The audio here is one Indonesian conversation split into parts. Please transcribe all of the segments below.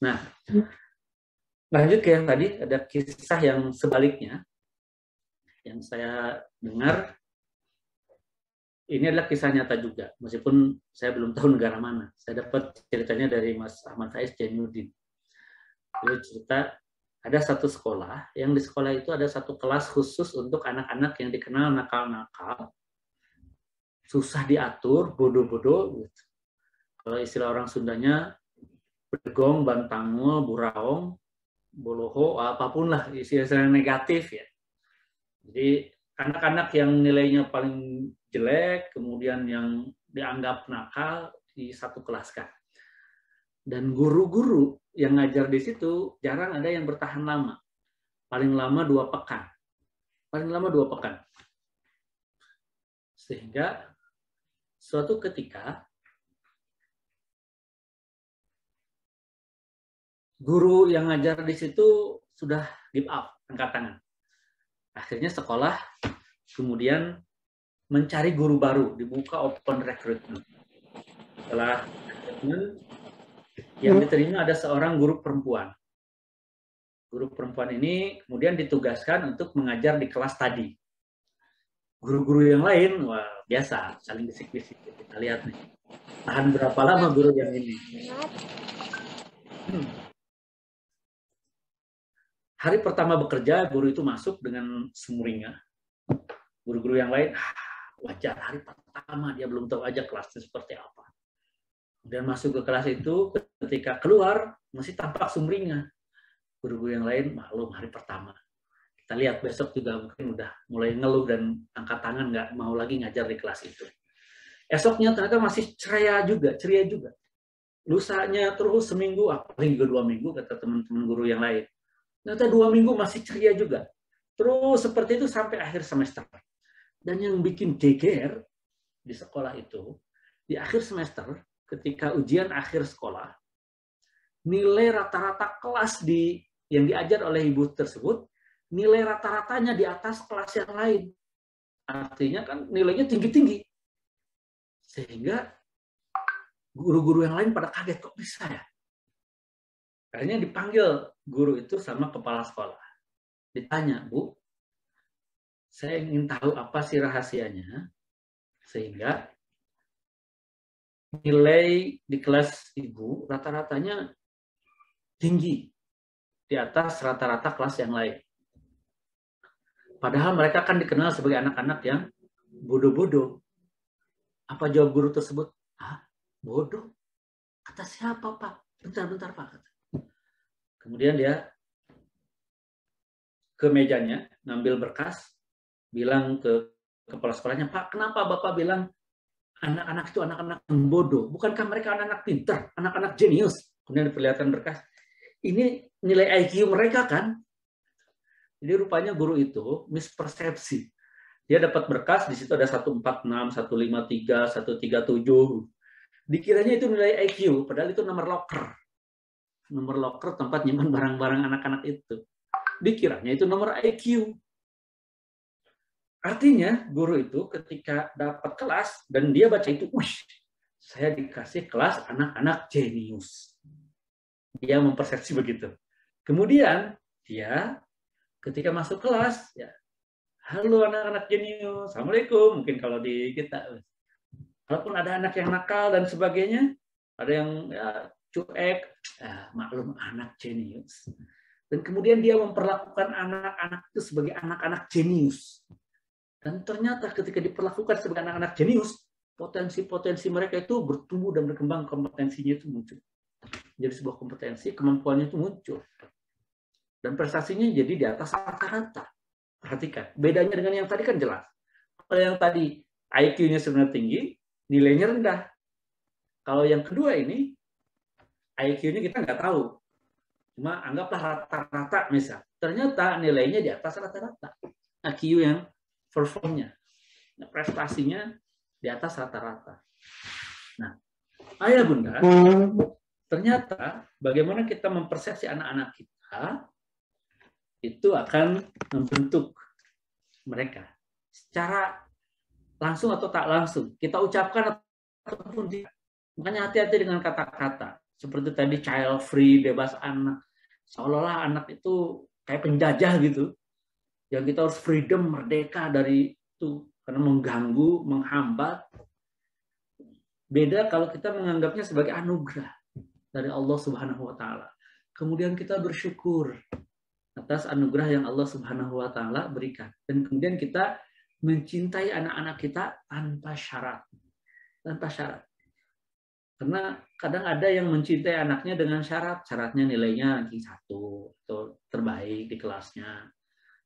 Nah, lanjut ke yang tadi, ada kisah yang sebaliknya yang saya dengar. Ini adalah kisah nyata juga, meskipun saya belum tahu negara mana. Saya dapat ceritanya dari Mas Ahmad Faiz Jainuddin. Beliau cerita, ada satu sekolah, yang di sekolah itu ada satu kelas khusus untuk anak-anak yang dikenal nakal-nakal, susah diatur, bodoh-bodoh. Kalau istilah orang Sundanya, begong, bantangul, buraong, boloho, apapun lah istilah negatif ya. Jadi anak-anak yang nilainya paling jelek, kemudian yang dianggap nakal di satu kelas kan. Dan guru-guru yang ngajar di situ jarang ada yang bertahan lama. Paling lama 2 pekan. Paling lama 2 pekan. Sehingga suatu ketika guru yang ngajar di situ sudah give up, angkat tangan. Akhirnya sekolah kemudian mencari guru baru, dibuka open recruitment. Setelah recruitment, yang diterima ada seorang guru perempuan. Guru perempuan ini kemudian ditugaskan untuk mengajar di kelas tadi. Guru-guru yang lain, wah biasa, saling bisik-bisik. Kita lihat nih, tahan berapa lama guru yang ini. Hari pertama bekerja, guru itu masuk dengan sumringah. Guru-guru yang lain, wajar, hari pertama dia belum tahu aja kelasnya seperti apa. Dan masuk ke kelas itu, ketika keluar, masih tampak sumringah. Guru-guru yang lain, maklum hari pertama. Kita lihat besok juga mungkin udah mulai ngeluh dan angkat tangan, nggak mau lagi ngajar di kelas itu. Esoknya ternyata masih ceria juga. Lusanya terus seminggu, paling juga 2 minggu, kata teman-teman guru yang lain. Ternyata 2 minggu masih ceria juga. Terus seperti itu sampai akhir semester. Dan yang bikin geger di sekolah itu, di akhir semester, ketika ujian akhir sekolah, nilai rata-rata kelas yang diajar oleh ibu tersebut, nilai rata-ratanya di atas kelas yang lain. Artinya kan nilainya tinggi-tinggi. Sehingga guru-guru yang lain pada kaget, kok bisa ya? Akhirnya dipanggil guru itu sama kepala sekolah. Ditanya, Bu, saya ingin tahu apa sih rahasianya, sehingga nilai di kelas Ibu rata-ratanya tinggi, di atas rata-rata kelas yang lain. Padahal mereka kan dikenal sebagai anak-anak yang bodoh-bodoh. Apa jawab guru tersebut? Bodoh? Kata siapa, Pak? Bentar, Pak. Kemudian dia ke mejanya, ngambil berkas, bilang ke kepala sekolahnya, Pak, kenapa Bapak bilang anak-anak itu anak-anak yang bodoh? Bukankah mereka anak-anak pintar, anak-anak jenius? Kemudian diperlihatkan berkas. Ini nilai IQ mereka kan? Jadi rupanya guru itu mispersepsi. Dia dapat berkas, di situ ada 146, 153, 137. Dikiranya itu nilai IQ, padahal itu nomor locker. Nomor locker tempat nyimpan barang-barang anak-anak itu. Dikiranya itu nomor IQ. Artinya guru itu ketika dapat kelas dan dia baca itu, saya dikasih kelas anak-anak jenius. Dia mempersepsi begitu. Kemudian dia ketika masuk kelas, ya, halo anak-anak jenius, assalamualaikum. Mungkin kalau di kita, walaupun ada anak yang nakal dan sebagainya, ada yang ya, cuek, maklum anak jenius. Dan kemudian dia memperlakukan anak-anak itu sebagai anak-anak jenius. Dan ternyata ketika diperlakukan sebagai anak-anak jenius, potensi-potensi mereka itu bertumbuh dan berkembang, kompetensinya itu muncul. Jadi sebuah kompetensi, kemampuannya itu muncul. Dan prestasinya jadi di atas rata-rata. Perhatikan, bedanya dengan yang tadi kan jelas. Kalau yang tadi IQ-nya sebenarnya tinggi, nilainya rendah. Kalau yang kedua ini, IQ-nya kita nggak tahu. Cuma anggaplah rata-rata misal. Ternyata nilainya di atas rata-rata. IQ yang performnya, prestasinya di atas rata-rata. Nah, ayah bunda, ternyata bagaimana kita mempersepsi anak-anak kita itu akan membentuk mereka secara langsung atau tak langsung. Kita ucapkan ataupun tidak. Makanya hati-hati dengan kata-kata. seperti tadi child free, bebas anak. Seolah-olah anak itu kayak penjajah gitu. Yang kita harus freedom, merdeka dari itu. Karena mengganggu, menghambat. Beda kalau kita menganggapnya sebagai anugerah dari Allah Subhanahu wa taala. Kemudian kita bersyukur atas anugerah yang Allah Subhanahu wa taala berikan. Dan kemudian kita mencintai anak-anak kita tanpa syarat. Tanpa syarat. Karena kadang ada yang mencintai anaknya dengan syarat. Syaratnya nilainya ranking 1 atau terbaik di kelasnya.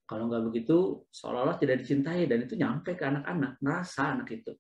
Kalau nggak begitu, seolah-olah tidak dicintai dan itu nyampe ke anak-anak, merasa anak itu.